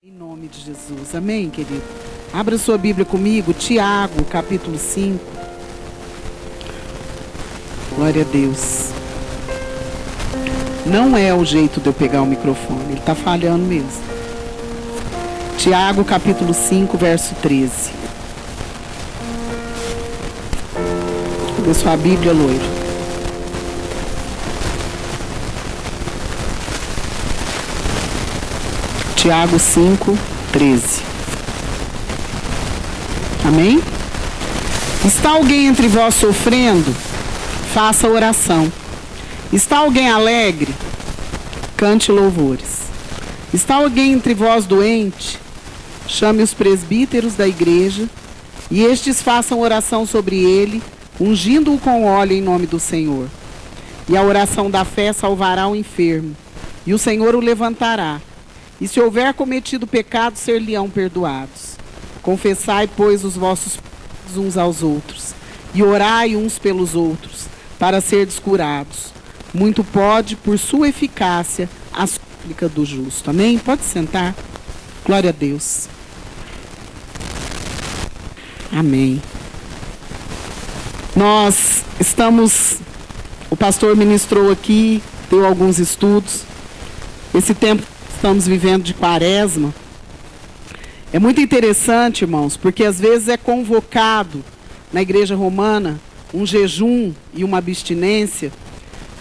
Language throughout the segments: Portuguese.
Em nome de Jesus, amém, querido? Abra sua Bíblia comigo, Tiago, capítulo 5. Glória a Deus. Não é o jeito de eu pegar o microfone, ele está falhando mesmo. Tiago, capítulo 5, verso 13. Cadê sua Bíblia, loiro? Tiago 5, 13. Amém? Está alguém entre vós sofrendo? Faça oração. Está alguém alegre? Cante louvores. Está alguém entre vós doente? Chame os presbíteros da igreja, e estes façam oração sobre ele, ungindo-o com óleo em nome do Senhor. E a oração da fé salvará o enfermo, e o Senhor o levantará. E se houver cometido pecado, ser-lhe-ão perdoados. Confessai, pois, os vossos pecados uns aos outros, e orai uns pelos outros, para serdes curados. Muito pode, por sua eficácia, a súplica do justo. Amém? Pode sentar. Glória a Deus. Amém. Nós estamos, o pastor ministrou aqui, deu alguns estudos. Esse tempo estamos vivendo de quaresma. É muito interessante, irmãos, porque às vezes é convocado na igreja romana um jejum e uma abstinência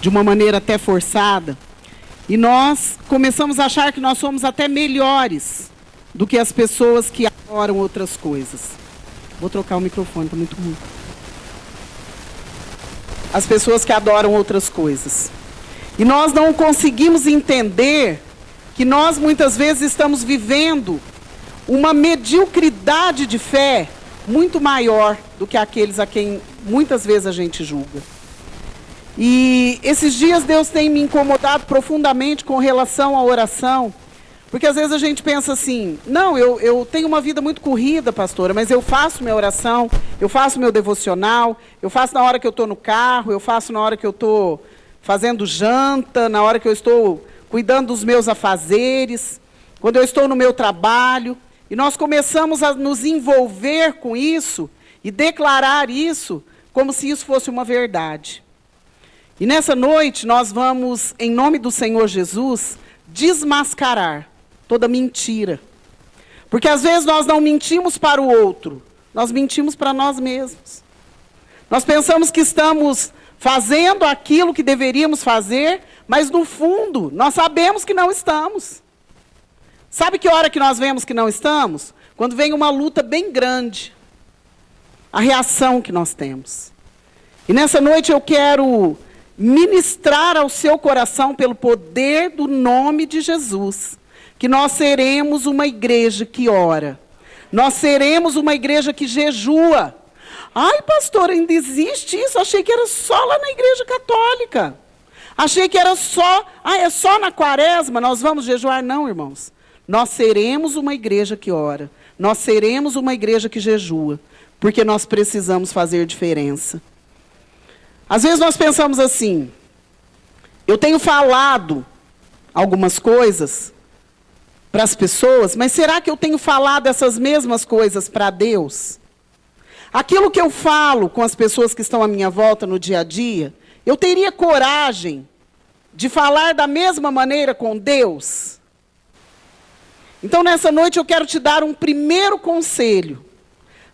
de uma maneira até forçada, e nós começamos a achar que nós somos até melhores do que as pessoas que adoram outras coisas. Vou trocar o microfone, está muito ruim. As pessoas que adoram outras coisas. E nós não conseguimos entender que nós muitas vezes estamos vivendo uma mediocridade de fé muito maior do que aqueles a quem muitas vezes a gente julga. E esses dias Deus tem me incomodado profundamente com relação à oração, porque às vezes a gente pensa assim, não, eu tenho uma vida muito corrida, pastora, mas eu faço minha oração, eu faço meu devocional, eu faço na hora que eu estou no carro, eu faço na hora que eu estou fazendo janta, na hora que eu estou cuidando dos meus afazeres, quando eu estou no meu trabalho. E nós começamos a nos envolver com isso e declarar isso como se isso fosse uma verdade. E nessa noite nós vamos, em nome do Senhor Jesus, desmascarar toda mentira. Porque às vezes nós não mentimos para o outro, nós mentimos para nós mesmos. Nós pensamos que estamos fazendo aquilo que deveríamos fazer, mas no fundo nós sabemos que não estamos. Sabe que hora que nós vemos que não estamos? Quando vem uma luta bem grande. A reação que nós temos. E nessa noite eu quero ministrar ao seu coração, pelo poder do nome de Jesus, que nós seremos uma igreja que ora. Nós seremos uma igreja que jejua. Ai, pastor, ainda existe isso? Achei que era só lá na igreja católica. Achei que era só, é só na quaresma nós vamos jejuar. Não, irmãos. Nós seremos uma igreja que ora. Nós seremos uma igreja que jejua. Porque nós precisamos fazer diferença. Às vezes nós pensamos assim, eu tenho falado algumas coisas para as pessoas, mas será que eu tenho falado essas mesmas coisas para Deus? Aquilo que eu falo com as pessoas que estão à minha volta no dia a dia, eu teria coragem de falar da mesma maneira com Deus? Então, nessa noite, eu quero te dar um primeiro conselho.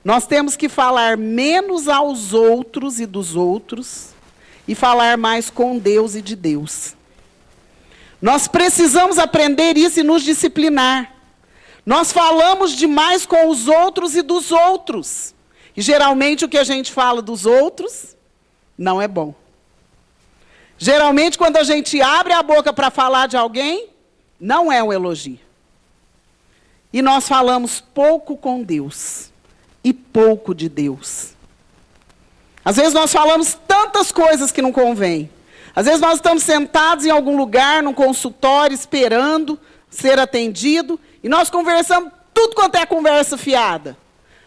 Nós temos que falar menos aos outros e dos outros e falar mais com Deus e de Deus. Nós precisamos aprender isso e nos disciplinar. Nós falamos demais com os outros e dos outros. E, geralmente, o que a gente fala dos outros não é bom. Geralmente, quando a gente abre a boca para falar de alguém, não é um elogio. E nós falamos pouco com Deus e pouco de Deus. Às vezes nós falamos tantas coisas que não convém. Às vezes nós estamos sentados em algum lugar, num consultório, esperando ser atendido, e nós conversamos tudo quanto é conversa fiada.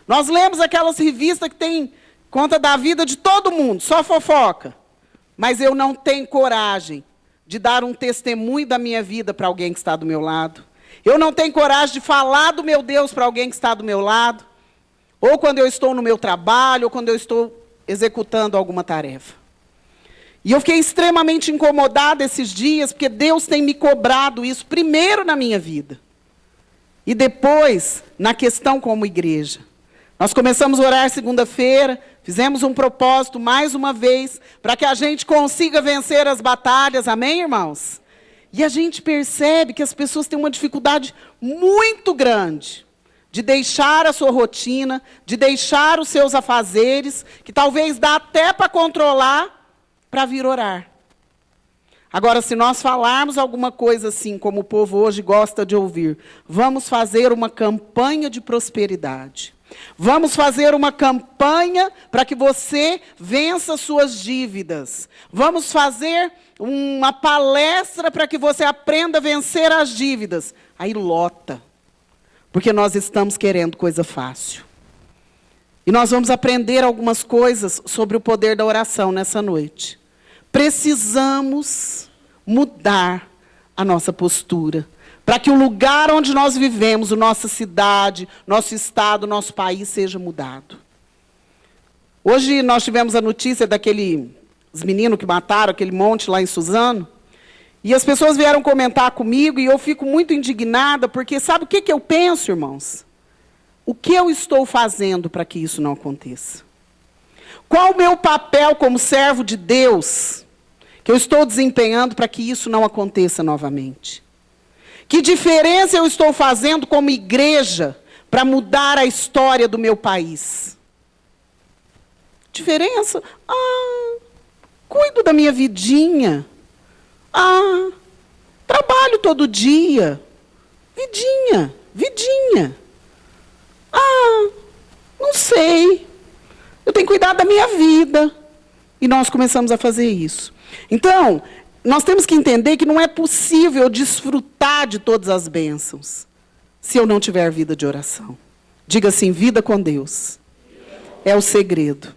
Nós lemos aquelas revistas que tem conta da vida de todo mundo, só fofoca. Mas eu não tenho coragem de dar um testemunho da minha vida para alguém que está do meu lado. Eu não tenho coragem de falar do meu Deus para alguém que está do meu lado. Ou quando eu estou no meu trabalho, ou quando eu estou executando alguma tarefa. E eu fiquei extremamente incomodada esses dias, porque Deus tem me cobrado isso, primeiro na minha vida. E depois, na questão como igreja. Nós começamos a orar segunda-feira, fizemos um propósito, mais uma vez, para que a gente consiga vencer as batalhas, amém, irmãos? E a gente percebe que as pessoas têm uma dificuldade muito grande de deixar a sua rotina, de deixar os seus afazeres, que talvez dá até para controlar, para vir orar. Agora, se nós falarmos alguma coisa assim, como o povo hoje gosta de ouvir, vamos fazer uma campanha de prosperidade. Vamos fazer uma campanha para que você vença suas dívidas. Vamos fazer uma palestra para que você aprenda a vencer as dívidas. Aí lota. Porque nós estamos querendo coisa fácil. E nós vamos aprender algumas coisas sobre o poder da oração nessa noite. Precisamos mudar a nossa postura, para que o lugar onde nós vivemos, a nossa cidade, nosso estado, nosso país, seja mudado. Hoje nós tivemos a notícia daqueles meninos que mataram aquele monte lá em Suzano, e as pessoas vieram comentar comigo, e eu fico muito indignada, porque sabe o que eu penso, irmãos? O que eu estou fazendo para que isso não aconteça? Qual o meu papel como servo de Deus que eu estou desempenhando para que isso não aconteça novamente? Que diferença eu estou fazendo como igreja para mudar a história do meu país? Diferença? Cuido da minha vidinha. Trabalho todo dia. Vidinha. Não sei. Eu tenho que cuidar da minha vida. E nós começamos a fazer isso. Então, nós temos que entender que não é possível desfrutar de todas as bênçãos se eu não tiver vida de oração. Diga assim, vida com Deus. É o segredo.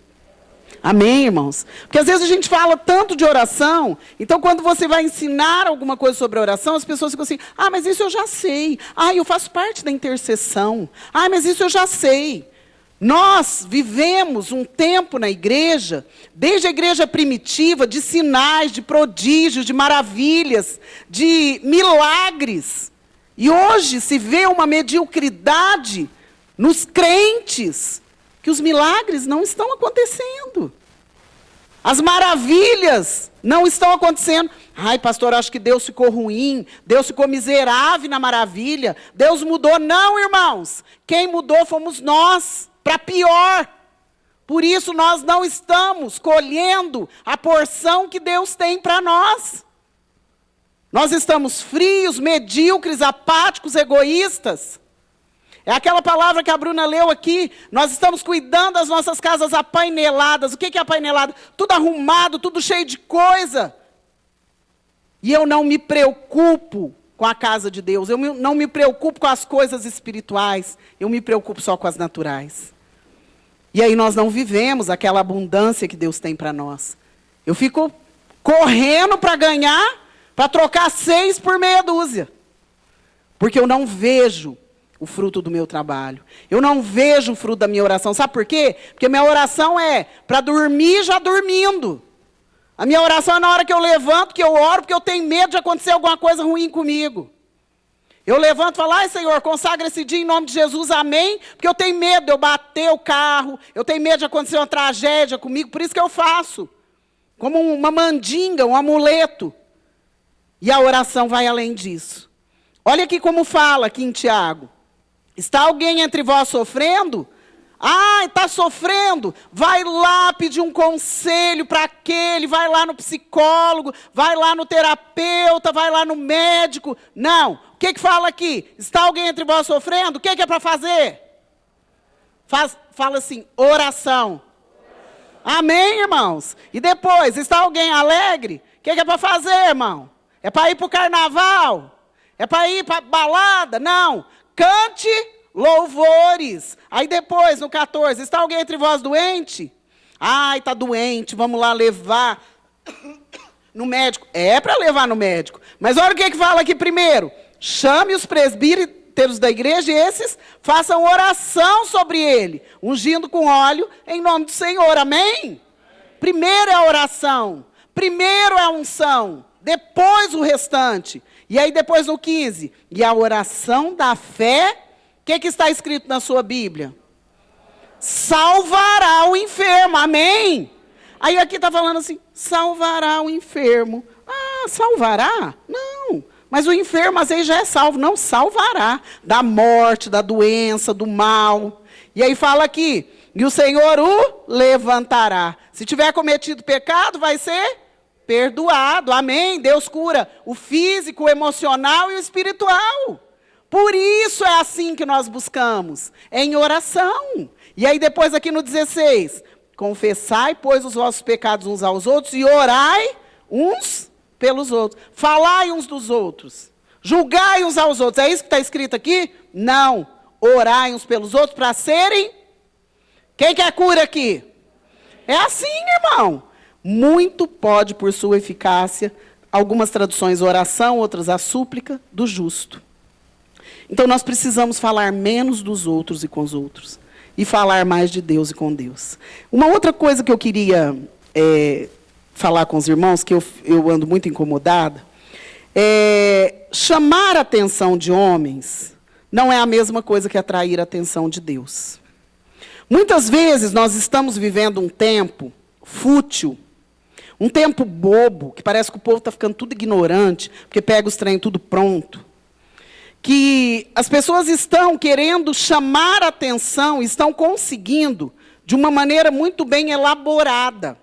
Amém, irmãos? Porque às vezes a gente fala tanto de oração, então quando você vai ensinar alguma coisa sobre oração, as pessoas ficam assim, mas isso eu já sei. Eu faço parte da intercessão. Mas isso eu já sei. Nós vivemos um tempo na igreja, desde a igreja primitiva, de sinais, de prodígios, de maravilhas, de milagres. E hoje se vê uma mediocridade nos crentes, que os milagres não estão acontecendo. As maravilhas não estão acontecendo. Pastor, acho que Deus ficou ruim, Deus ficou miserável na maravilha, Deus mudou. Não, irmãos, quem mudou fomos nós. Para pior. Por isso nós não estamos colhendo a porção que Deus tem para nós. Nós estamos frios, medíocres, apáticos, egoístas. É aquela palavra que a Bruna leu aqui. Nós estamos cuidando das nossas casas apaineladas. O que é apainelado? Tudo arrumado, tudo cheio de coisa. E eu não me preocupo com a casa de Deus. Eu não me preocupo com as coisas espirituais. Eu me preocupo só com as naturais. E aí nós não vivemos aquela abundância que Deus tem para nós. Eu fico correndo para ganhar, para trocar 6 por meia dúzia. Porque eu não vejo o fruto do meu trabalho. Eu não vejo o fruto da minha oração. Sabe por quê? Porque minha oração é para dormir já dormindo. A minha oração é na hora que eu levanto, que eu oro, porque eu tenho medo de acontecer alguma coisa ruim comigo. Eu levanto e falo, Senhor, consagra esse dia em nome de Jesus, amém? Porque eu tenho medo de eu bater o carro, eu tenho medo de acontecer uma tragédia comigo, por isso que eu faço. Como uma mandinga, um amuleto. E a oração vai além disso. Olha aqui como fala aqui em Tiago. Está alguém entre vós sofrendo? Está sofrendo? Vai lá pedir um conselho para aquele, vai lá no psicólogo, vai lá no terapeuta, vai lá no médico. Não. O que fala aqui? Está alguém entre vós sofrendo? O que é para fazer? Fala assim, oração. Amém, irmãos? E depois, está alguém alegre? O que é para fazer, irmão? É para ir para o carnaval? É para ir para balada? Não. Cante louvores. Aí depois, no 14, está alguém entre vós doente? Está doente, vamos lá levar no médico. É para levar no médico. Mas olha o que fala aqui primeiro. chame os presbíteros da igreja e esses façam oração sobre ele, ungindo com óleo em nome do Senhor. Amém? Primeiro é a oração, primeiro é a unção, depois o restante. E aí depois no 15, e a oração da fé, o que está escrito na sua Bíblia? Salvará o enfermo, amém? Aí aqui está falando assim, salvará o enfermo. Ah, salvará? Não, mas o enfermo às vezes já é salvo, não salvará da morte, da doença, do mal. E aí fala aqui, e o Senhor o levantará. Se tiver cometido pecado, vai ser perdoado, amém? Deus cura o físico, o emocional e o espiritual. Por isso é assim que nós buscamos, em oração. E aí depois aqui no 16, confessai, pois, os vossos pecados uns aos outros e orai uns pelos outros. Falai uns dos outros. Julgai uns aos outros. É isso que está escrito aqui? Não. Orai uns pelos outros para serem... Quem quer cura aqui? É assim, irmão. Muito pode, por sua eficácia, algumas traduções oração, outras a súplica do justo. Então nós precisamos falar menos dos outros e com os outros. E falar mais de Deus e com Deus. Uma outra coisa que eu queria falar com os irmãos, que eu ando muito incomodada, é chamar a atenção de homens não é a mesma coisa que atrair a atenção de Deus. Muitas vezes nós estamos vivendo um tempo fútil, um tempo bobo, que parece que o povo está ficando tudo ignorante, porque pega os trem tudo pronto. Que as pessoas estão querendo chamar a atenção, estão conseguindo, de uma maneira muito bem elaborada.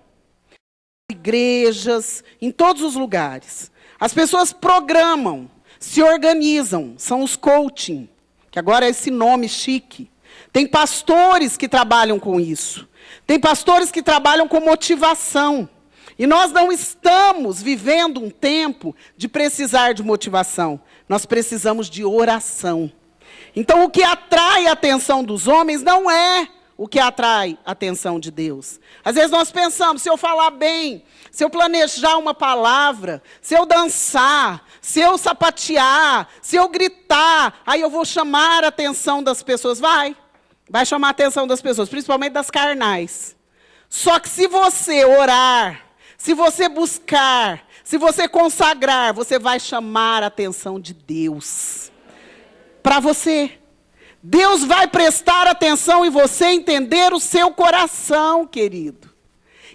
Igrejas, em todos os lugares. As pessoas programam, se organizam, são os coaching, que agora é esse nome chique. Tem pastores que trabalham com isso. Tem pastores que trabalham com motivação. E nós não estamos vivendo um tempo de precisar de motivação. Nós precisamos de oração. Então, o que atrai a atenção dos homens não é o que atrai a atenção de Deus. Às vezes nós pensamos, se eu falar bem, se eu planejar uma palavra, se eu dançar, se eu sapatear, se eu gritar, aí eu vou chamar a atenção das pessoas. Vai chamar a atenção das pessoas, principalmente das carnais. Só que se você orar, se você buscar, se você consagrar, você vai chamar a atenção de Deus para você. Deus vai prestar atenção em você, entender o seu coração, querido.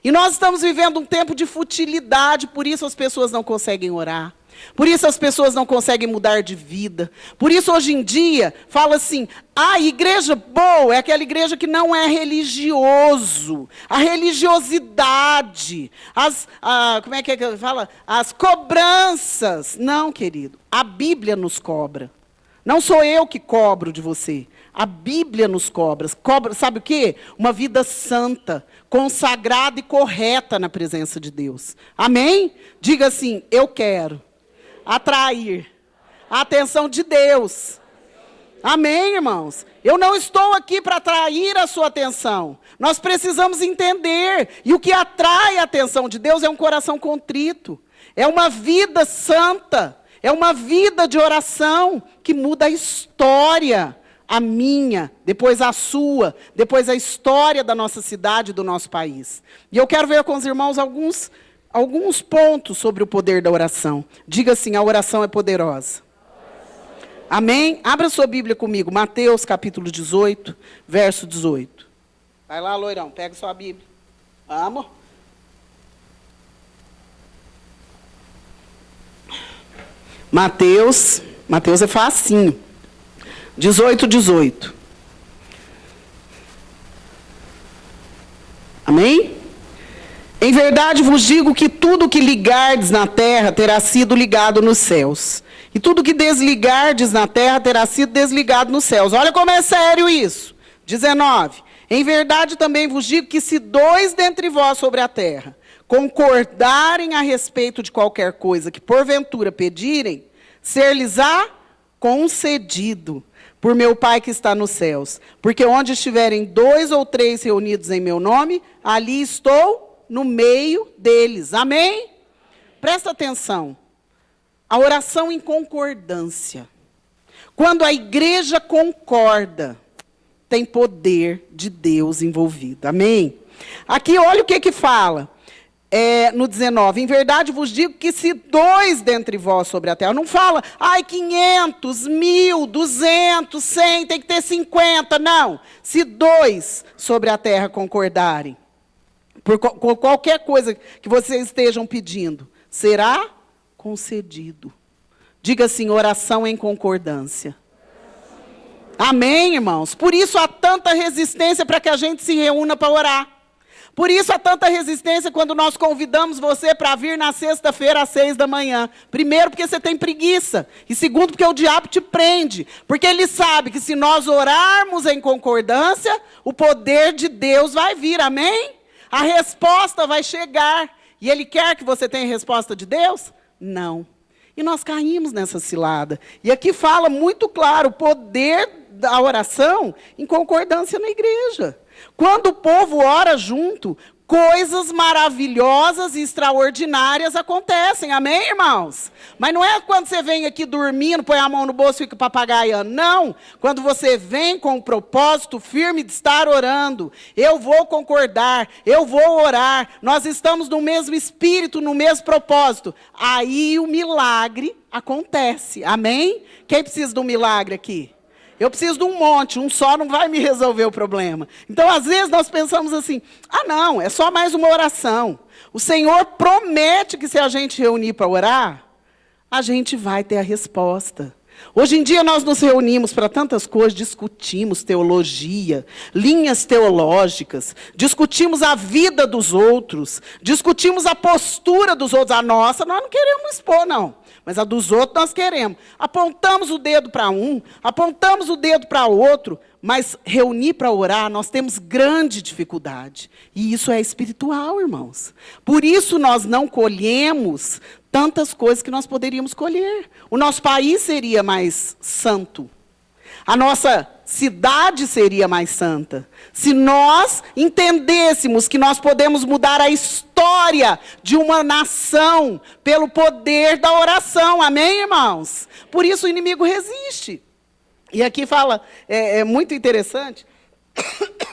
E nós estamos vivendo um tempo de futilidade, por isso as pessoas não conseguem orar. Por isso as pessoas não conseguem mudar de vida. Por isso hoje em dia, fala assim, a igreja boa é aquela igreja que não é religioso. A religiosidade, como é que fala? As cobranças. Não, querido, a Bíblia nos cobra. Não sou eu que cobro de você. A Bíblia nos cobra. Cobra, sabe o quê? Uma vida santa, consagrada e correta na presença de Deus. Amém? Diga assim, eu quero atrair a atenção de Deus. Amém, irmãos? Eu não estou aqui para atrair a sua atenção. Nós precisamos entender. E o que atrai a atenção de Deus é um coração contrito. É uma vida santa. É uma vida de oração que muda a história. A minha, depois a sua, depois a história da nossa cidade, do nosso país. E eu quero ver com os irmãos alguns pontos sobre o poder da oração. Diga assim, a oração é poderosa. Amém? Abra sua Bíblia comigo, Mateus capítulo 18, verso 18. Vai lá, loirão, pega sua Bíblia. Vamos. Mateus é facinho. 18. Amém? Em verdade vos digo que tudo que ligardes na terra terá sido ligado nos céus. E tudo que desligardes na terra terá sido desligado nos céus. Olha como é sério isso. 19. Em verdade também vos digo que se dois dentre vós sobre a terra concordarem a respeito de qualquer coisa que porventura pedirem, ser-lhes-á concedido por meu Pai que está nos céus. Porque onde estiverem 2 ou 3 reunidos em meu nome, ali estou no meio deles. Amém? Presta atenção. A oração em concordância. Quando a igreja concorda, tem poder de Deus envolvido. Amém? Aqui, olha o que fala. No 19, em verdade vos digo que se 2 dentre vós sobre a terra, não fala, 500, 1000, 200, 100, tem que ter 50, não. Se 2 sobre a terra concordarem, por qualquer coisa que vocês estejam pedindo, será concedido. Diga assim, oração em concordância. Amém, irmãos? Por isso há tanta resistência para que a gente se reúna para orar. Por isso há tanta resistência quando nós convidamos você para vir na sexta-feira às 6 da manhã. Primeiro, porque você tem preguiça. E segundo, porque o diabo te prende. Porque ele sabe que se nós orarmos em concordância, o poder de Deus vai vir. Amém? A resposta vai chegar. E ele quer que você tenha resposta de Deus? Não. E nós caímos nessa cilada. E aqui fala muito claro, o poder da oração em concordância na igreja. Quando o povo ora junto, coisas maravilhosas e extraordinárias acontecem. Amém, irmãos? Mas não é quando você vem aqui dormindo, põe a mão no bolso e fica papagaiando. Não. Quando você vem com o propósito firme de estar orando. Eu vou concordar, eu vou orar. Nós estamos no mesmo espírito, no mesmo propósito. Aí o milagre acontece. Amém? Quem precisa de um milagre aqui? Eu preciso de um monte, um só não vai me resolver o problema. Então, às vezes, nós pensamos assim, não, é só mais uma oração. O Senhor promete que se a gente reunir para orar, a gente vai ter a resposta. Hoje em dia, nós nos reunimos para tantas coisas, discutimos teologia, linhas teológicas, discutimos a vida dos outros, discutimos a postura dos outros. A nossa, nós não queremos expor, não. Mas a dos outros nós queremos. Apontamos o dedo para um, apontamos o dedo para outro, mas reunir para orar, nós temos grande dificuldade. E isso é espiritual, irmãos. Por isso nós não colhemos tantas coisas que nós poderíamos colher. O nosso país seria mais santo. A nossa cidade seria mais santa. Se nós entendêssemos que nós podemos mudar a história de uma nação pelo poder da oração. Amém, irmãos? Por isso o inimigo resiste. E aqui fala, é muito interessante,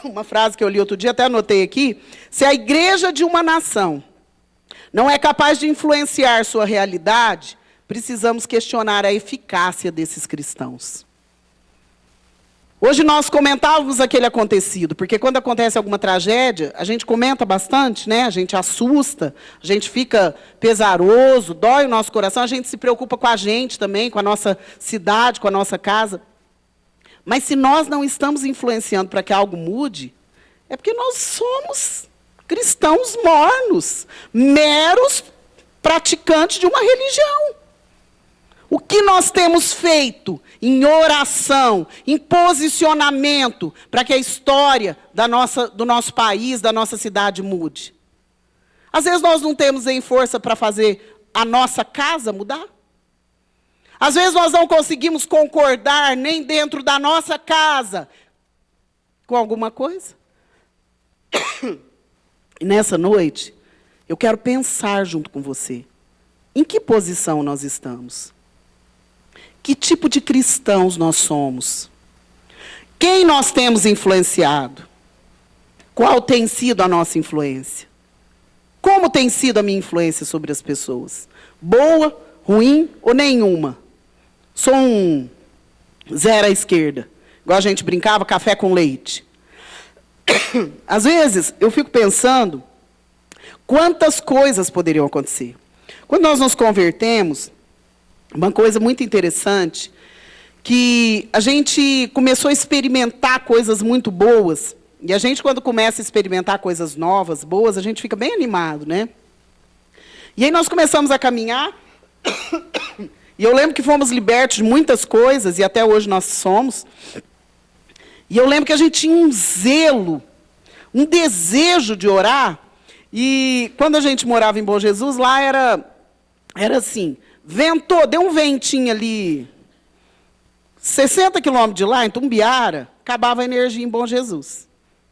uma frase que eu li outro dia, até anotei aqui. Se a igreja de uma nação não é capaz de influenciar sua realidade, precisamos questionar a eficácia desses cristãos. Hoje nós comentávamos aquele acontecido, porque quando acontece alguma tragédia, a gente comenta bastante, né? A gente assusta, a gente fica pesaroso, dói o nosso coração, a gente se preocupa com a gente também, com a nossa cidade, com a nossa casa. Mas se nós não estamos influenciando para que algo mude, é porque nós somos cristãos mornos, meros praticantes de uma religião. O que nós temos feito em oração, em posicionamento, para que a história do nosso país, da nossa cidade mude? Às vezes nós não temos em força para fazer a nossa casa mudar. Às vezes nós não conseguimos concordar nem dentro da nossa casa com alguma coisa. E nessa noite, eu quero pensar junto com você. Em que posição nós estamos? Que tipo de cristãos nós somos? Quem nós temos influenciado? Qual tem sido a nossa influência? Como tem sido a minha influência sobre as pessoas? Boa, ruim ou nenhuma? Sou um zero à esquerda. Igual a gente brincava, café com leite. Às vezes, eu fico pensando quantas coisas poderiam acontecer. Quando nós nos convertemos, uma coisa muito interessante, que a gente começou a experimentar coisas muito boas. E a gente, quando começa a experimentar coisas novas, boas, a gente fica bem animado, né? E aí nós começamos a caminhar. E eu lembro que fomos libertos de muitas coisas, e até hoje nós somos. E eu lembro que a gente tinha um zelo, um desejo de orar. E quando a gente morava em Bom Jesus, lá era assim, ventou, deu um ventinho ali, 60 quilômetros de lá, em Tumbiara, acabava a energia em Bom Jesus.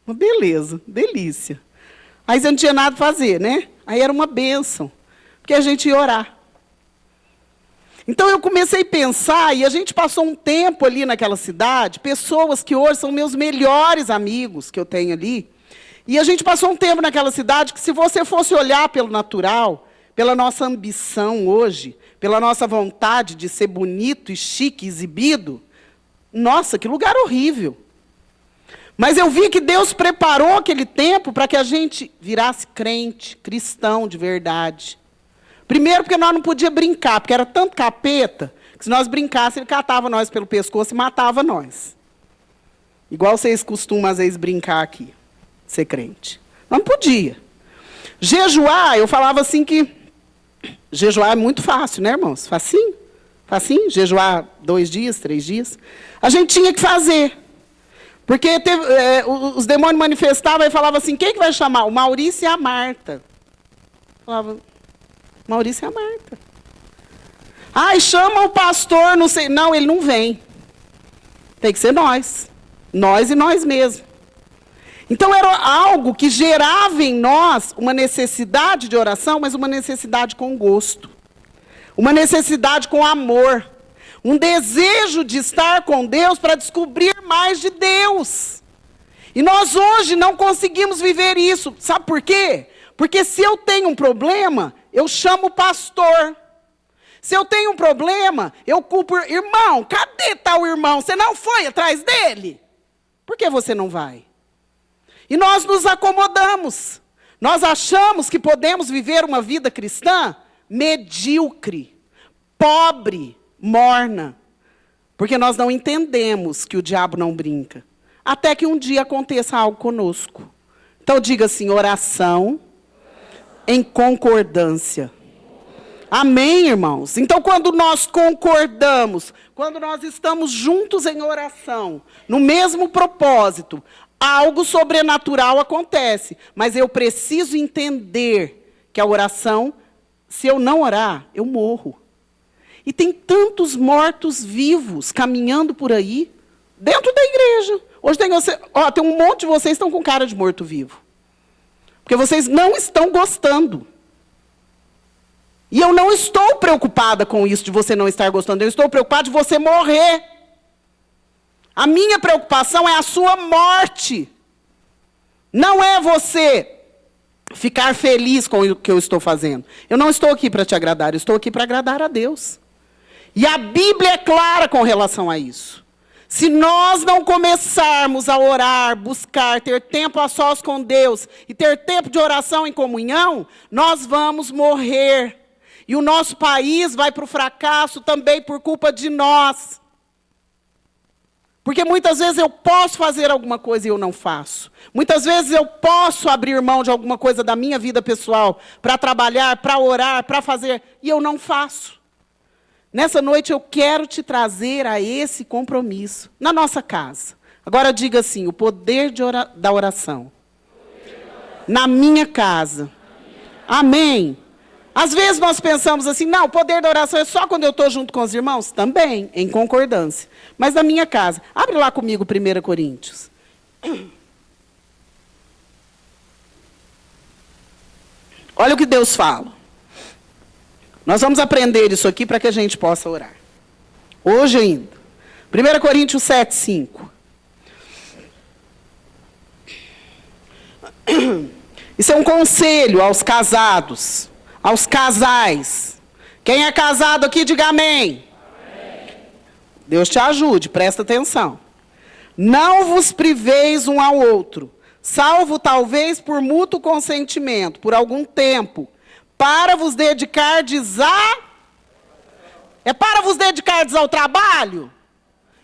Uma beleza, delícia. Aí você não tinha nada a fazer, né? Aí era uma bênção, porque a gente ia orar. Então eu comecei a pensar, e a gente passou um tempo ali naquela cidade, pessoas que hoje são meus melhores amigos que eu tenho ali, e a gente passou um tempo naquela cidade que, se você fosse olhar pelo natural, pela nossa ambição hoje, pela nossa vontade de ser bonito e chique, exibido, nossa, que lugar horrível. Mas eu vi que Deus preparou aquele tempo para que a gente virasse crente, cristão de verdade. Primeiro porque nós não podíamos brincar, porque era tanto capeta, que se nós brincássemos, ele catava nós pelo pescoço e matava nós. Igual vocês costumam, às vezes, brincar aqui, ser crente. Nós não podia. Jejuar, eu falava assim que jejuar é muito fácil, né, irmãos? Facinho? Facinho? Jejuar 2 dias, 3 dias. A gente tinha que fazer. Porque os demônios manifestavam e falavam assim, quem que vai chamar? O Maurício e a Marta. Falava, Maurício e a Marta. Ai, chama o pastor, não sei. Não, ele não vem. Tem que ser nós. Nós e nós mesmos. Então era algo que gerava em nós uma necessidade de oração, mas uma necessidade com gosto. Uma necessidade com amor. Um desejo de estar com Deus para descobrir mais de Deus. E nós hoje não conseguimos viver isso. Sabe por quê? Porque se eu tenho um problema, eu chamo o pastor. Se eu tenho um problema, eu culpo, irmão, cadê tal irmão? Você não foi atrás dele? Por que você não vai? E nós nos acomodamos. Nós achamos que podemos viver uma vida cristã medíocre, pobre, morna. Porque nós não entendemos que o diabo não brinca. Até que um dia aconteça algo conosco. Então diga assim, oração em concordância. Amém, irmãos? Então, quando nós concordamos, quando nós estamos juntos em oração, no mesmo propósito, algo sobrenatural acontece. Mas eu preciso entender que a oração, se eu não orar, eu morro. E tem tantos mortos-vivos caminhando por aí, dentro da igreja. Hoje tem um monte de vocês que estão com cara de morto-vivo. Porque vocês não estão gostando. E eu não estou preocupada com isso de você não estar gostando. Eu estou preocupada de você morrer. A minha preocupação é a sua morte. Não é você ficar feliz com o que eu estou fazendo. Eu não estou aqui para te agradar, eu estou aqui para agradar a Deus. E a Bíblia é clara com relação a isso. Se nós não começarmos a orar, buscar, ter tempo a sós com Deus, e ter tempo de oração em comunhão, nós vamos morrer. E o nosso país vai para o fracasso também por culpa de nós. Porque muitas vezes eu posso fazer alguma coisa e eu não faço. Muitas vezes eu posso abrir mão de alguma coisa da minha vida pessoal para trabalhar, para orar, para fazer, e eu não faço. Nessa noite eu quero te trazer a esse compromisso, na nossa casa. Agora diga assim, o poder da oração. Na minha casa. Amém. Às vezes nós pensamos assim, não, o poder da oração é só quando eu estou junto com os irmãos? Também, em concordância. Mas na minha casa. Abre lá comigo 1 Coríntios. Olha o que Deus fala. Nós vamos aprender isso aqui para que a gente possa orar. Hoje ainda. 1 Coríntios 7, 5. Isso é um conselho aos casados. Aos casais. Quem é casado aqui, diga amém. Amém. Deus te ajude, presta atenção. Não vos priveis um ao outro, salvo talvez por mútuo consentimento, por algum tempo, para vos dedicardes a... É para vos dedicardes ao trabalho?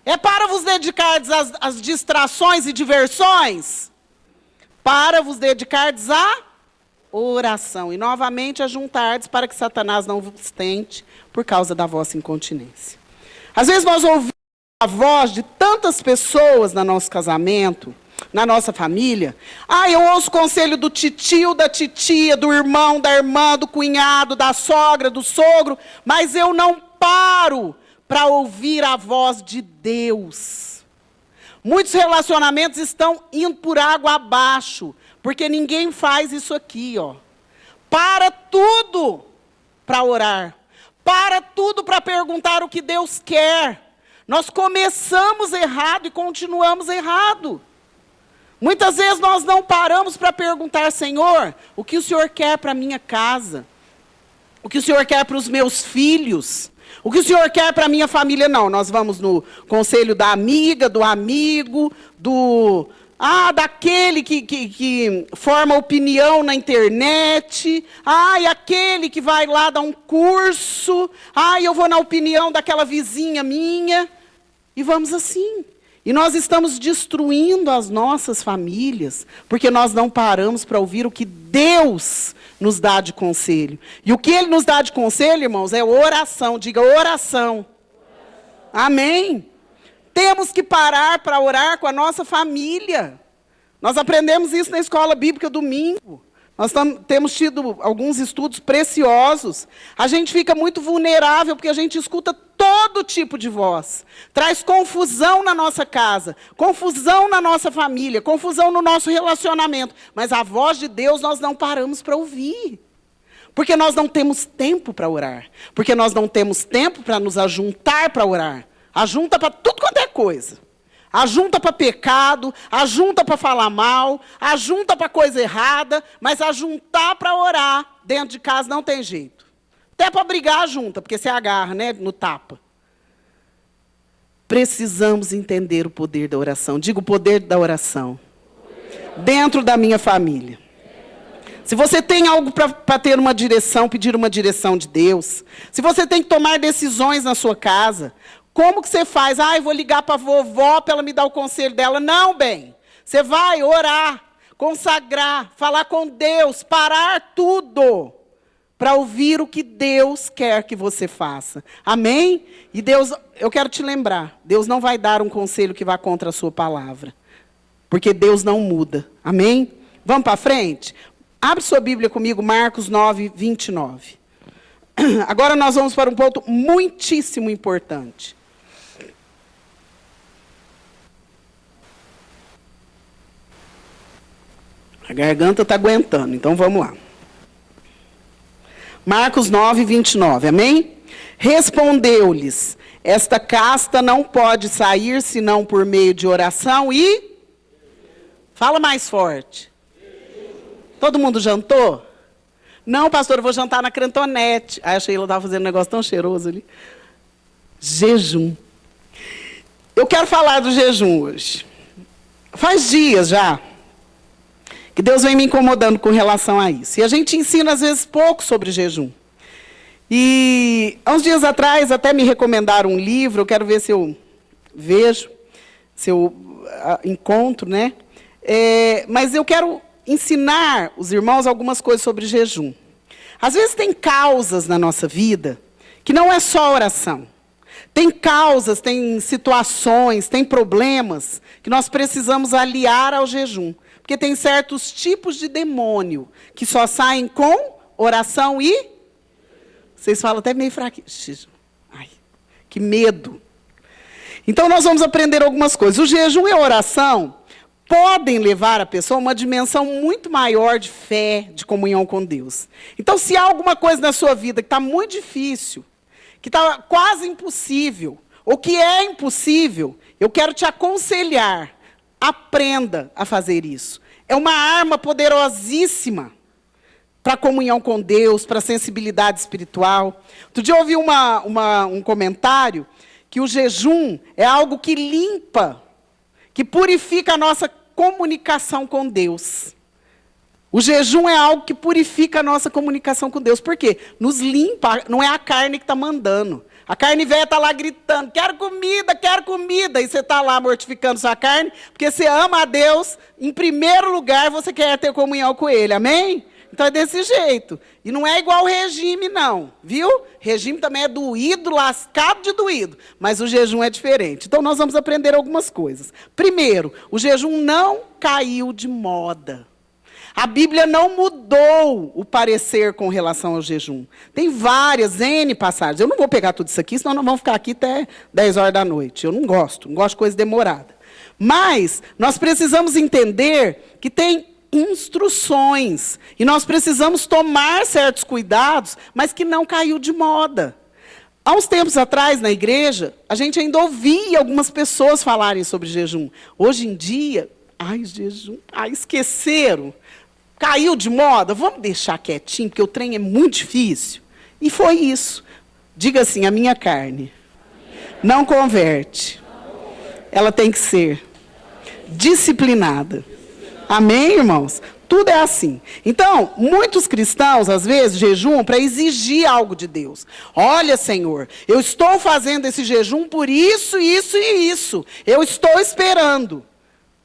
É para vos dedicardes às distrações e diversões? Para vos dedicardes a... oração. E novamente ajuntardes para que Satanás não vos tente por causa da vossa incontinência. Às vezes nós ouvimos a voz de tantas pessoas no nosso casamento, na nossa família. Ah, eu ouço o conselho do titio, da titia, do irmão, da irmã, do cunhado, da sogra, do sogro, mas eu não paro para ouvir a voz de Deus. Muitos relacionamentos estão indo por água abaixo, porque ninguém faz isso aqui, ó. Para tudo para orar. para tudo para perguntar o que Deus quer. Nós começamos errado e continuamos errado. Muitas vezes nós não paramos para perguntar, Senhor, o que o Senhor quer para a minha casa? O que o Senhor quer para os meus filhos? O que o Senhor quer para a minha família? Não, nós vamos no conselho da amiga, do amigo, daquele que forma opinião na internet. E aquele que vai lá dar um curso. Eu vou na opinião daquela vizinha minha. E vamos assim. E nós estamos destruindo as nossas famílias, porque nós não paramos para ouvir o que Deus nos dá de conselho. E o que Ele nos dá de conselho, irmãos, é oração. Diga oração. Amém? Temos que parar para orar com a nossa família. Nós aprendemos isso na escola bíblica domingo. Nós temos tido alguns estudos preciosos. A gente fica muito vulnerável porque a gente escuta todo tipo de voz. Traz confusão na nossa casa, confusão na nossa família, confusão no nosso relacionamento. Mas a voz de Deus nós não paramos para ouvir. Porque nós não temos tempo para orar. Porque nós não temos tempo para nos ajuntar para orar. Ajunta para tudo quanto é coisa. Ajunta para pecado, ajunta para falar mal, ajunta para coisa errada, mas ajuntar para orar dentro de casa não tem jeito. Até para brigar junta, porque você agarra, né, no tapa. Precisamos entender o poder da oração. Diga o poder da oração. Dentro da minha família. Se você tem algo para ter uma direção, pedir uma direção de Deus. Se você tem que tomar decisões na sua casa. Como que você faz? Eu vou ligar para a vovó para ela me dar o conselho dela. Não, bem. Você vai orar, consagrar, falar com Deus, parar tudo para ouvir o que Deus quer que você faça. Amém? E Deus, eu quero te lembrar, Deus não vai dar um conselho que vá contra a sua palavra. Porque Deus não muda. Amém? Vamos para frente? Abre sua Bíblia comigo, Marcos 9, 29. Agora nós vamos para um ponto muitíssimo importante. A garganta está aguentando, então vamos lá. Marcos 9, 29, amém? Respondeu-lhes, esta casta não pode sair senão por meio de oração e... Fala mais forte. Todo mundo jantou? Não, pastor, eu vou jantar na Crantonete. A Sheila estava fazendo um negócio tão cheiroso ali. Jejum. Eu quero falar do jejum hoje. Faz dias já que Deus vem me incomodando com relação a isso. E a gente ensina, às vezes, pouco sobre jejum. E, há uns dias atrás, até me recomendaram um livro, eu quero ver se eu vejo, se eu encontro, né? Mas eu quero ensinar os irmãos algumas coisas sobre jejum. Às vezes tem causas na nossa vida que não é só oração. Tem causas, tem situações, tem problemas que nós precisamos aliar ao jejum. Porque tem certos tipos de demônio que só saem com oração e... Vocês falam até meio fraquinho. Ai, que medo. Então nós vamos aprender algumas coisas. O jejum e a oração podem levar a pessoa a uma dimensão muito maior de fé, de comunhão com Deus. Então, se há alguma coisa na sua vida que está muito difícil, que está quase impossível, ou que é impossível, eu quero te aconselhar, aprenda a fazer isso. É uma arma poderosíssima para a comunhão com Deus, para a sensibilidade espiritual. Outro dia eu ouvi um comentário que o jejum é algo que limpa, que purifica a nossa comunicação com Deus. O jejum é algo que purifica a nossa comunicação com Deus. Por quê? Nos limpa, não é a carne que está mandando. A carne velha está lá gritando, quero comida. E você está lá mortificando sua carne, porque você ama a Deus. Em primeiro lugar, você quer ter comunhão com Ele. Amém? Então é desse jeito. E não é igual o regime, não. Viu? Regime também é doído, lascado de doído. Mas o jejum é diferente. Então nós vamos aprender algumas coisas. Primeiro, o jejum não caiu de moda. A Bíblia não mudou o parecer com relação ao jejum. Tem várias, N passagens. Eu não vou pegar tudo isso aqui, senão nós vamos ficar aqui até 10 horas da noite. Eu não gosto de coisa demorada. Mas nós precisamos entender que tem instruções. E nós precisamos tomar certos cuidados, mas que não caiu de moda. Há uns tempos atrás, na igreja, a gente ainda ouvia algumas pessoas falarem sobre jejum. Hoje em dia, jejum, esqueceram. Caiu de moda, vamos deixar quietinho, porque o trem é muito difícil. E foi isso. Diga assim, a minha carne não converte. Ela tem que ser disciplinada. Amém, irmãos? Tudo é assim. Então, muitos cristãos, às vezes, jejuam para exigir algo de Deus. Olha, Senhor, eu estou fazendo esse jejum por isso, isso e isso. Eu estou esperando.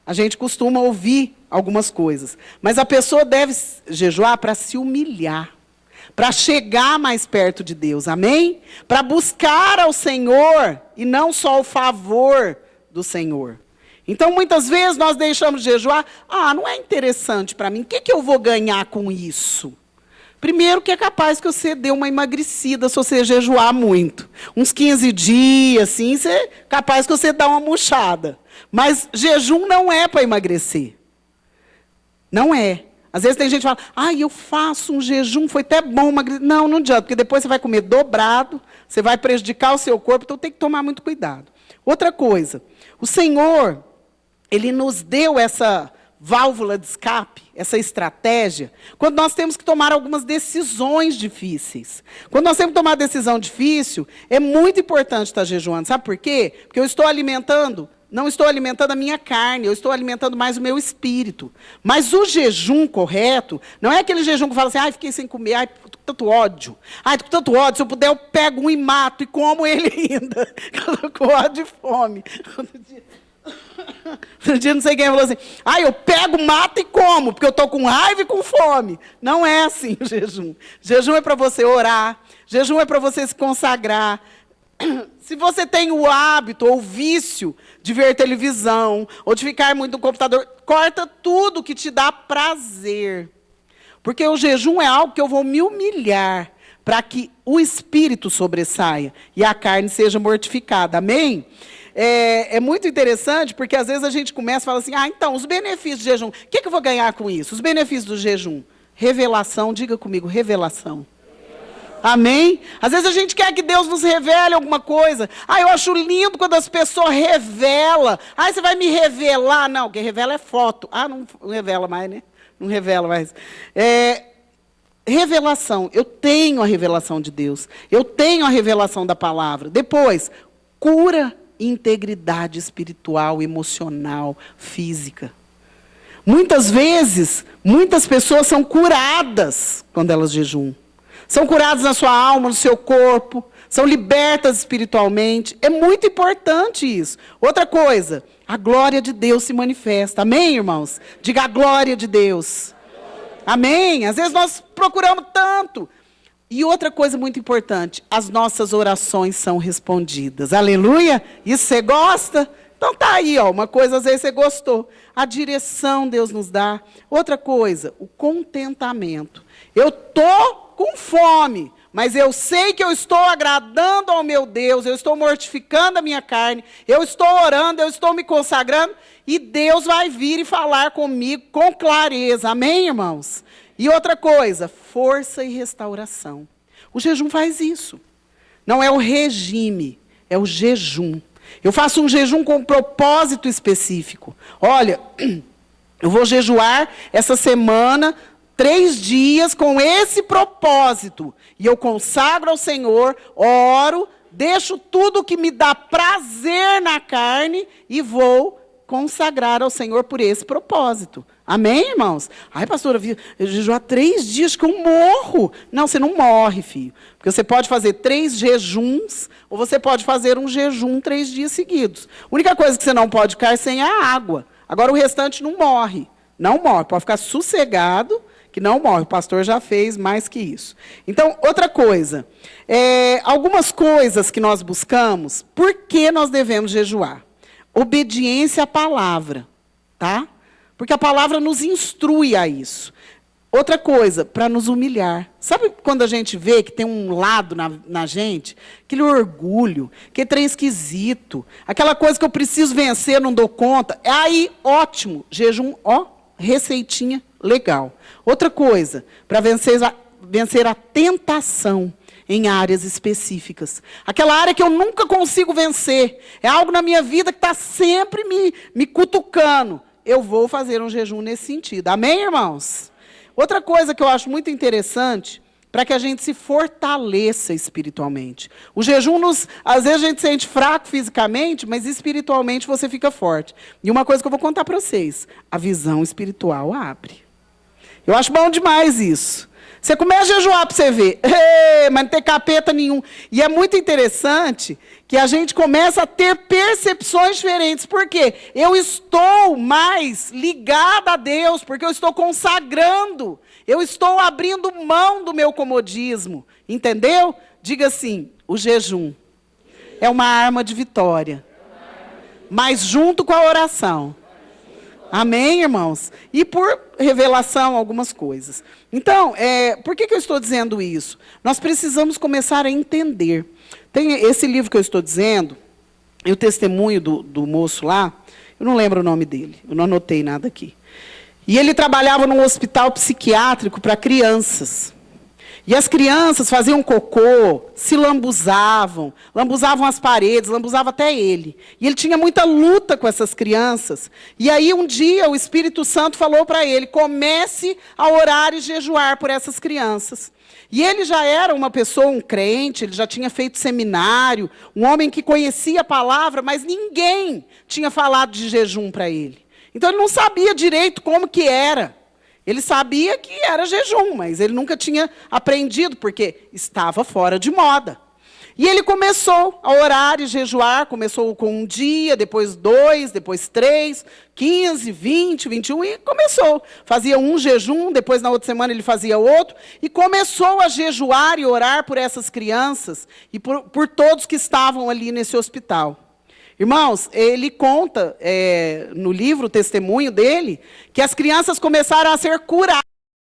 A gente costuma ouvir algumas coisas. Mas a pessoa deve jejuar para se humilhar. Para chegar mais perto de Deus. Amém? Para buscar ao Senhor e não só o favor do Senhor. Então, muitas vezes, nós deixamos de jejuar. Não é interessante para mim. O que eu vou ganhar com isso? Primeiro, que é capaz que você dê uma emagrecida se você jejuar muito. Uns 15 dias, assim, capaz que você dá uma murchada. Mas jejum não é para emagrecer. Não é. Às vezes tem gente que fala, eu faço um jejum, foi até bom emagrecer. Não, não adianta, porque depois você vai comer dobrado, você vai prejudicar o seu corpo, então tem que tomar muito cuidado. Outra coisa, o Senhor, Ele nos deu essa válvula de escape, essa estratégia, quando nós temos que tomar algumas decisões difíceis. Quando nós temos que tomar uma decisão difícil, é muito importante estar jejuando. Sabe por quê? Porque eu estou alimentando, não estou alimentando a minha carne, eu estou alimentando mais o meu espírito. Mas o jejum correto, não é aquele jejum que fala assim, fiquei sem comer, tô com tanto ódio. Tô com tanto ódio, se eu puder eu pego um e mato, e como ele ainda. Eu tô com ódio e fome. Um dia não sei quem falou assim, eu pego, mato e como, porque eu estou com raiva e com fome. Não é assim o jejum. Jejum é para você orar, jejum é para você se consagrar. Se você tem o hábito ou o vício de ver televisão, ou de ficar muito no computador, corta tudo que te dá prazer. Porque o jejum é algo que eu vou me humilhar, para que o espírito sobressaia e a carne seja mortificada. Amém? É muito interessante, porque às vezes a gente começa e fala assim, então, os benefícios do jejum, o que eu vou ganhar com isso? Os benefícios do jejum. Revelação, diga comigo, revelação. Amém? Às vezes a gente quer que Deus nos revele alguma coisa. Eu acho lindo quando as pessoas revelam. Você vai me revelar? Não, quem revela é foto. Não revela mais, né? Não revela mais. Revelação. Eu tenho a revelação de Deus. Eu tenho a revelação da palavra. Depois, cura, integridade espiritual, emocional, física. Muitas vezes, muitas pessoas são curadas quando elas jejuam. São curadas na sua alma, no seu corpo, são libertas espiritualmente. É muito importante isso. Outra coisa, a glória de Deus se manifesta. Amém, irmãos? Diga a glória de Deus. Amém? Às vezes nós procuramos tanto. E outra coisa muito importante, as nossas orações são respondidas. Aleluia? Isso você gosta? Então tá aí, uma coisa às vezes você gostou. A direção Deus nos dá. Outra coisa, o contentamento. Eu estou com fome, mas eu sei que eu estou agradando ao meu Deus, eu estou mortificando a minha carne, eu estou orando, eu estou me consagrando, e Deus vai vir e falar comigo com clareza. Amém, irmãos? E outra coisa, força e restauração. O jejum faz isso. Não é o regime, é o jejum. Eu faço um jejum com um propósito específico. Olha, eu vou jejuar essa semana 3 dias com esse propósito. E eu consagro ao Senhor, oro, deixo tudo que me dá prazer na carne e vou consagrar ao Senhor por esse propósito. Amém, irmãos? Pastora, eu jejuar 3 dias que eu morro. Não, você não morre, filho. Porque você pode fazer 3 jejuns, ou você pode fazer um jejum 3 dias seguidos. A única coisa que você não pode ficar sem é a água. Agora o restante não morre. Não morre, pode ficar sossegado, que não morre. O pastor já fez mais que isso. Então, outra coisa. Algumas coisas que nós buscamos, por que nós devemos jejuar? Obediência à palavra, tá? Porque a palavra nos instrui a isso. Outra coisa, para nos humilhar. Sabe quando a gente vê que tem um lado na gente, aquele orgulho, que trem esquisito, aquela coisa que eu preciso vencer, não dou conta, aí, ótimo, jejum, receitinha legal. Outra coisa, para vencer a tentação. em áreas específicas. Aquela área que eu nunca consigo vencer. É algo na minha vida que está sempre me cutucando. Eu vou fazer um jejum nesse sentido. Amém, irmãos? Outra coisa que eu acho muito interessante, para que a gente se fortaleça espiritualmente. O jejum, às vezes a gente se sente fraco fisicamente, mas espiritualmente você fica forte. E uma coisa que eu vou contar para vocês, a visão espiritual abre. Eu acho bom demais isso. Você começa a jejuar para você ver, mas não tem capeta nenhum. E é muito interessante que a gente começa a ter percepções diferentes. Por quê? Eu estou mais ligada a Deus, porque eu estou consagrando. Eu estou abrindo mão do meu comodismo. Entendeu? Diga assim, o jejum é uma arma de vitória. Mas junto com a oração. Amém, irmãos? E por revelação, algumas coisas. Então, por que eu estou dizendo isso? Nós precisamos começar a entender. Tem esse livro que eu estou dizendo, e o testemunho do moço lá, eu não lembro o nome dele, eu não anotei nada aqui. E ele trabalhava num hospital psiquiátrico para crianças. E as crianças faziam cocô, se lambuzavam as paredes, lambuzavam até ele. E ele tinha muita luta com essas crianças. E aí um dia o Espírito Santo falou para ele, comece a orar e jejuar por essas crianças. E ele já era uma pessoa, um crente, ele já tinha feito seminário, um homem que conhecia a palavra, mas ninguém tinha falado de jejum para ele. Então ele não sabia direito como que era. Ele sabia que era jejum, mas ele nunca tinha aprendido, porque estava fora de moda. E ele começou a orar e jejuar, começou com um dia, depois 2, depois 3, 15, 20, 21, e começou. Fazia um jejum, depois na outra semana ele fazia outro, e começou a jejuar e orar por essas crianças, e por todos que estavam ali nesse hospital. Irmãos, ele conta no livro, o testemunho dele, que as crianças começaram a ser curadas.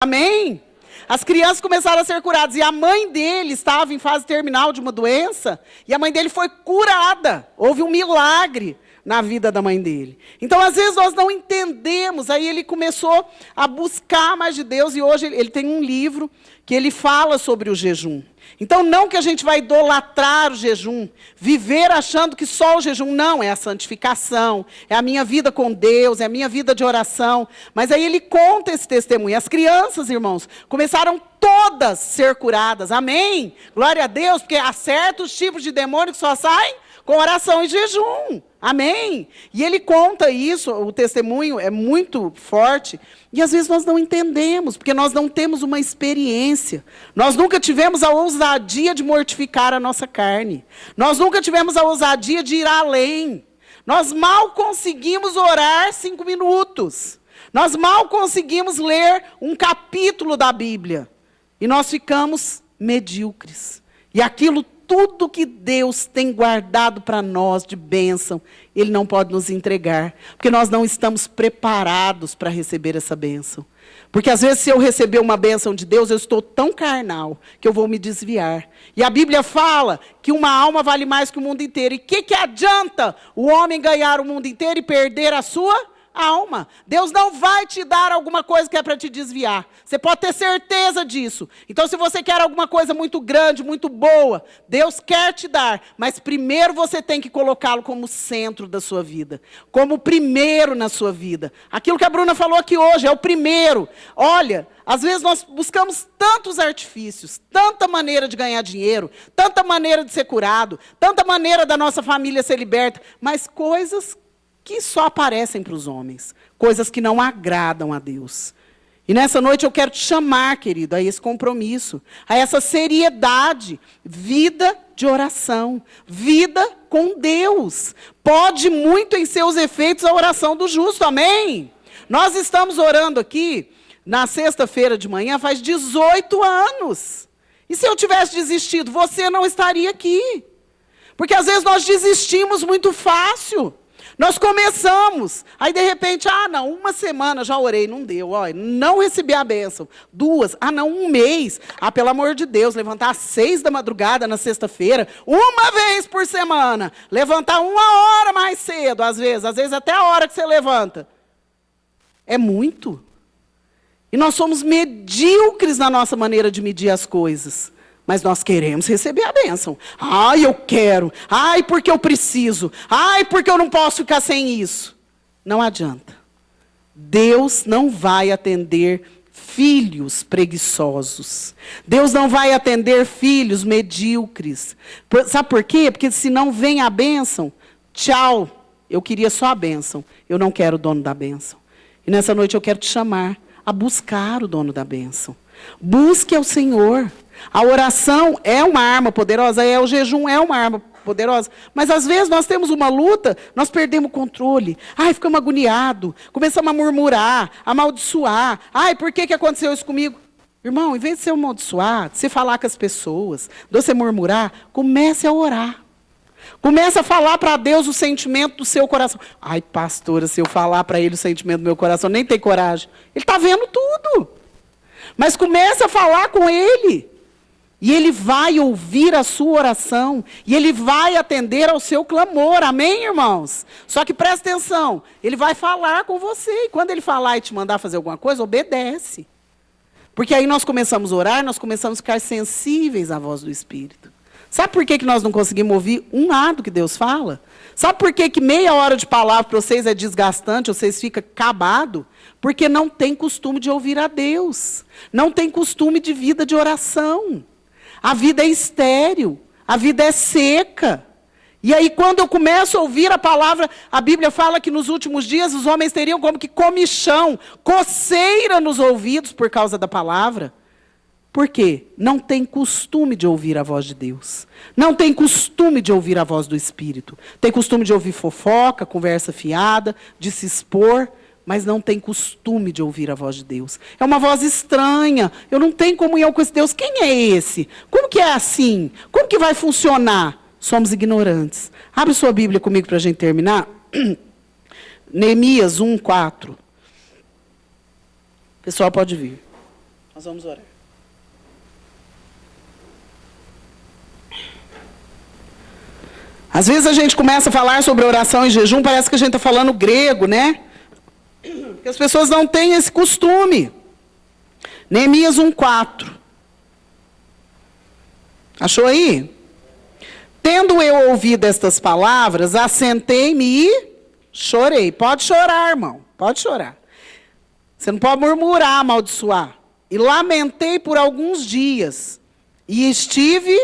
Amém? As crianças começaram a ser curadas. E a mãe dele estava em fase terminal de uma doença, e a mãe dele foi curada. Houve um milagre na vida da mãe dele. Então, às vezes, nós não entendemos. Aí ele começou a buscar mais de Deus, e hoje ele tem um livro que ele fala sobre o jejum. Então, não que a gente vai idolatrar o jejum, viver achando que só o jejum, não, é a santificação, é a minha vida com Deus, é a minha vida de oração. Mas aí ele conta esse testemunho. As crianças, irmãos, começaram todas a ser curadas. Amém? Glória a Deus, porque há certos tipos de demônios que só saem com oração e jejum. Amém? E ele conta isso, o testemunho é muito forte, e às vezes nós não entendemos, porque nós não temos uma experiência. Nós nunca tivemos a ousadia de mortificar a nossa carne. Nós nunca tivemos a ousadia de ir além. Nós mal conseguimos orar 5 minutos. Nós mal conseguimos ler um capítulo da Bíblia. E nós ficamos medíocres. E aquilo tudo que Deus tem guardado para nós de bênção, Ele não pode nos entregar, porque nós não estamos preparados para receber essa bênção. Porque às vezes se eu receber uma bênção de Deus, eu estou tão carnal, que eu vou me desviar. E a Bíblia fala que uma alma vale mais que o mundo inteiro. E o que adianta o homem ganhar o mundo inteiro e perder a sua alma? Deus não vai te dar alguma coisa que é para te desviar. Você pode ter certeza disso. Então, se você quer alguma coisa muito grande, muito boa, Deus quer te dar. Mas primeiro você tem que colocá-lo como centro da sua vida. Como primeiro na sua vida. Aquilo que a Bruna falou aqui hoje é o primeiro. Olha, às vezes nós buscamos tantos artifícios, tanta maneira de ganhar dinheiro, tanta maneira de ser curado, tanta maneira da nossa família ser liberta, mas coisas que só aparecem para os homens, coisas que não agradam a Deus. E nessa noite eu quero te chamar, querido, a esse compromisso, a essa seriedade, vida de oração, vida com Deus. Pode muito em seus efeitos a oração do justo, amém? Nós estamos orando aqui, na sexta-feira de manhã, faz 18 anos. E se eu tivesse desistido, você não estaria aqui. Porque às vezes nós desistimos muito fácil. Nós começamos, aí de repente, não, uma semana já orei, não deu, não recebi a bênção. 2, não, um mês. Pelo amor de Deus, levantar às 6 da madrugada na sexta-feira, uma vez por semana. Levantar 1 hora mais cedo, às vezes até a hora que você levanta. É muito. E nós somos medíocres na nossa maneira de medir as coisas. Mas nós queremos receber a bênção. Ai, eu quero. Ai, porque eu preciso. Ai, porque eu não posso ficar sem isso. Não adianta. Deus não vai atender filhos preguiçosos. Deus não vai atender filhos medíocres. Sabe por quê? Porque se não vem a bênção, tchau. Eu queria só a bênção. Eu não quero o dono da bênção. E nessa noite eu quero te chamar a buscar o dono da bênção. Busque ao Senhor. A oração é uma arma poderosa, o jejum é uma arma poderosa. Mas às vezes nós temos uma luta, nós perdemos o controle. Ai, ficamos agoniados, começamos a murmurar, a amaldiçoar. Ai, por que aconteceu isso comigo? Irmão, em vez de ser amaldiçoar, de você falar com as pessoas, de você murmurar, comece a orar. Comece a falar para Deus o sentimento do seu coração. Ai, pastora, se eu falar para Ele o sentimento do meu coração, nem tem coragem. Ele está vendo tudo. Mas comece a falar com Ele. E Ele vai ouvir a sua oração. E Ele vai atender ao seu clamor. Amém, irmãos? Só que presta atenção. Ele vai falar com você. E quando Ele falar e te mandar fazer alguma coisa, obedece. Porque aí nós começamos a orar, nós começamos a ficar sensíveis à voz do Espírito. Sabe por que nós não conseguimos ouvir um lado que Deus fala? Sabe por que meia hora de palavra para vocês é desgastante, vocês ficam acabados? Porque não tem costume de ouvir a Deus. Não tem costume de vida de oração. A vida é estéril, a vida é seca. E aí, quando eu começo a ouvir a palavra, a Bíblia fala que nos últimos dias os homens teriam como que comichão, coceira nos ouvidos por causa da palavra. Por quê? Não tem costume de ouvir a voz de Deus. Não tem costume de ouvir a voz do Espírito. Tem costume de ouvir fofoca, conversa fiada, de se expor, mas não tem costume de ouvir a voz de Deus. É uma voz estranha. Eu não tenho comunhão com esse Deus. Quem é esse? Como que é assim? Como que vai funcionar? Somos ignorantes. Abre sua Bíblia comigo para a gente terminar. Neemias 1:4. O pessoal pode vir. Nós vamos orar. Às vezes a gente começa a falar sobre oração e jejum, parece que a gente está falando grego, né? Porque as pessoas não têm esse costume. Neemias 1:4. Achou aí? Tendo eu ouvido estas palavras, assentei-me e chorei. Pode chorar, irmão. Pode chorar. Você não pode murmurar, amaldiçoar. E lamentei por alguns dias. E estive...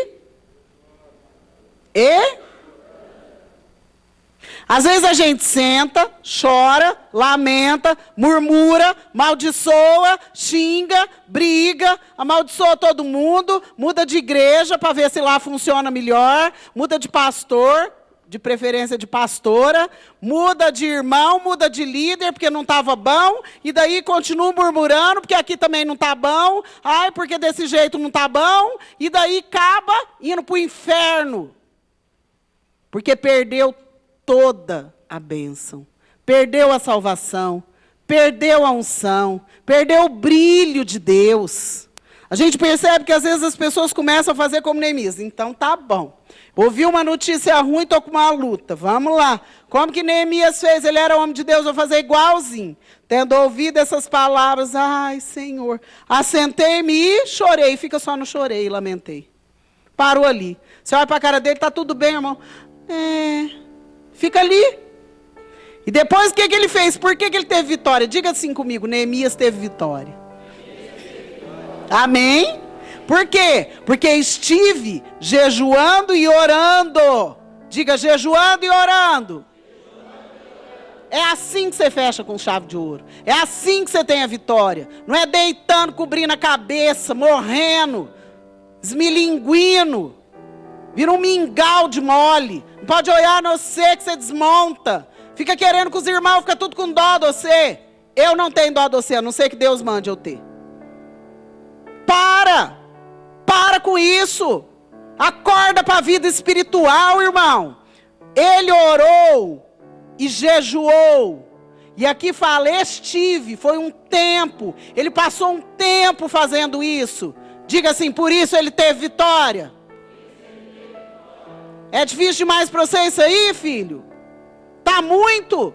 Às vezes a gente senta, chora, lamenta, murmura, maldiçoa, xinga, briga, amaldiçoa todo mundo, muda de igreja para ver se lá funciona melhor, muda de pastor, de preferência de pastora, muda de irmão, muda de líder porque não estava bom, e daí continua murmurando porque aqui também não está bom, ai, porque desse jeito não está bom, e daí acaba indo para o inferno, porque perdeu toda a bênção, perdeu a salvação, perdeu a unção, perdeu o brilho de Deus. A gente percebe que às vezes as pessoas começam a fazer como Neemias. Então tá bom, ouvi uma notícia ruim, estou com uma luta, vamos lá. Como que Neemias fez? Ele era homem de Deus, vou fazer igualzinho. Tendo ouvido essas palavras, ai Senhor, assentei-me e chorei, fica só no chorei, lamentei. Parou ali. Você olha para a cara dele, está tudo bem, irmão? Fica ali. E depois o que ele fez? Por que ele teve vitória? Diga assim comigo, Neemias teve vitória. Amém? Por quê? Porque estive jejuando e orando. Diga, jejuando e orando. É assim que você fecha com chave de ouro. É assim que você tem a vitória. Não é deitando, cobrindo a cabeça, morrendo, esmilinguindo. Vira um mingau de mole. Não pode olhar no você que você desmonta. Fica querendo que os irmãos ficam tudo com dó de você. Eu não tenho dó de você, a não ser que Deus mande eu ter. Para com isso. Acorda para a vida espiritual, irmão. Ele orou e jejuou. E aqui fala, estive, foi um tempo. Ele passou um tempo fazendo isso. Diga assim, por isso ele teve vitória. É difícil demais para você isso aí, filho? Tá muito?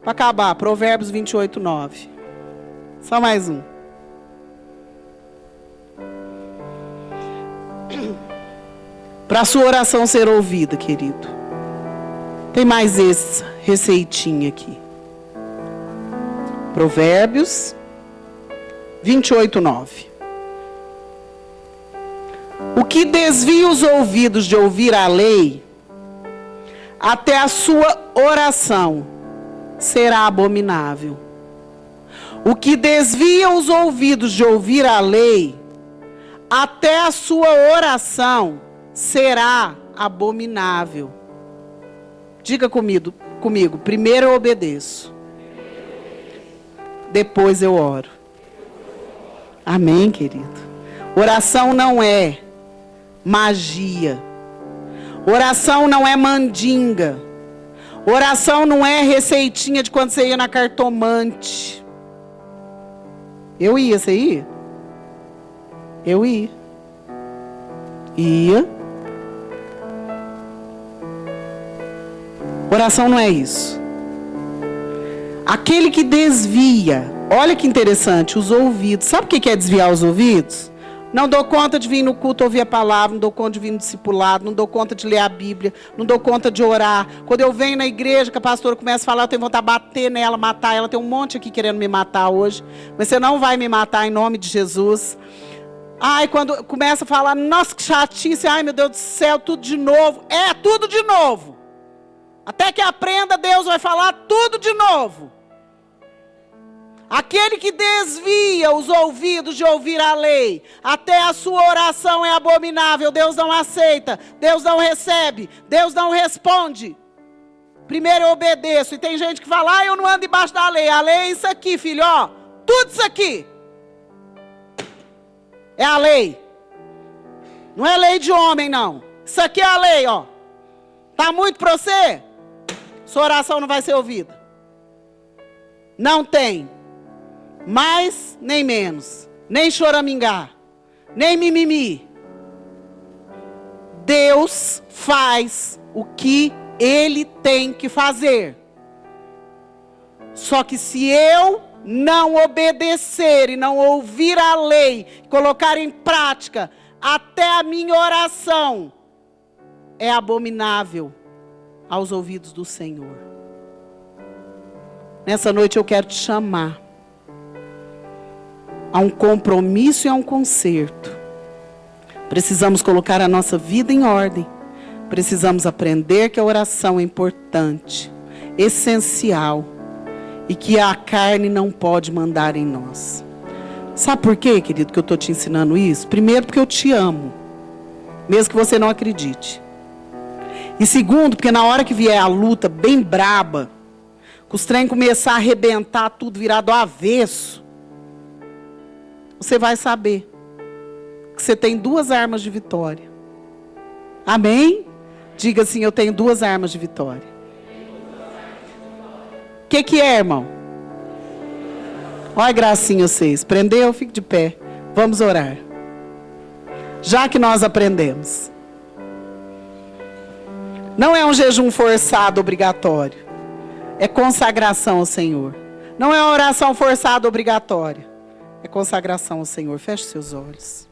Para acabar, Provérbios 28:9. Só mais um. para a sua oração ser ouvida, querido. Tem mais essa receitinha aqui. Provérbios 28:9. O que desvia os ouvidos de ouvir a lei, até a sua oração será abominável. O que desvia os ouvidos de ouvir a lei, até a sua oração será abominável. Diga comigo, primeiro eu obedeço, depois eu oro. Amém, querido? Oração não é magia. Oração não é mandinga. Oração não é receitinha de quando você ia na cartomante. Eu ia, você ia? Eu ia. Ia. Oração não é isso. Aquele que desvia, olha que interessante, os ouvidos. Sabe o que é desviar os ouvidos? Não dou conta de vir no culto ouvir a palavra, não dou conta de vir no discipulado, não dou conta de ler a Bíblia, não dou conta de orar. Quando eu venho na igreja, que a pastora começa a falar, eu tenho vontade de bater nela, matar ela. Tem um monte aqui querendo me matar hoje, mas você não vai me matar em nome de Jesus. Ai, quando começa a falar, nossa, que chatice, ai meu Deus do céu, tudo de novo. É, tudo de novo. Até que aprenda, Deus vai falar tudo de novo. Aquele que desvia os ouvidos de ouvir a lei, até a sua oração é abominável. Deus não aceita, Deus não recebe, Deus não responde. Primeiro eu obedeço. E tem gente que fala, eu não ando debaixo da lei. A lei é isso aqui, filho, ó. Tudo isso aqui. É a lei. Não é lei de homem, não. Isso aqui é a lei, ó. Tá muito para você? Sua oração não vai ser ouvida. Não tem. Mais nem menos. Nem choramingar. Nem mimimi. Deus faz o que Ele tem que fazer. Só que se eu não obedecer e não ouvir a lei, colocar em prática, até a minha oração é abominável aos ouvidos do Senhor. Nessa noite eu quero te chamar a um compromisso e a um conserto. Precisamos colocar a nossa vida em ordem. Precisamos aprender que a oração é importante, essencial, e que a carne não pode mandar em nós. Sabe por quê, querido, que eu estou te ensinando isso? Primeiro, porque eu te amo, mesmo que você não acredite. E segundo, porque na hora que vier a luta bem braba, que os trem começar a arrebentar tudo, virar do avesso, você vai saber que você tem duas armas de vitória. Amém? Diga assim, eu tenho duas armas de vitória. O que é, irmão? Olha a gracinha vocês. Prendeu? Fique de pé. Vamos orar. Já que nós aprendemos. Não é um jejum forçado obrigatório. É consagração ao Senhor. Não é uma oração forçada obrigatória. É consagração ao Senhor. Feche seus olhos.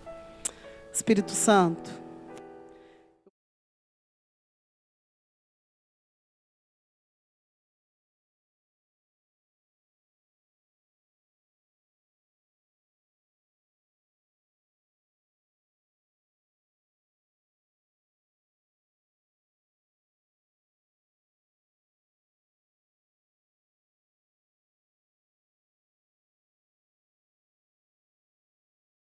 Espírito Santo.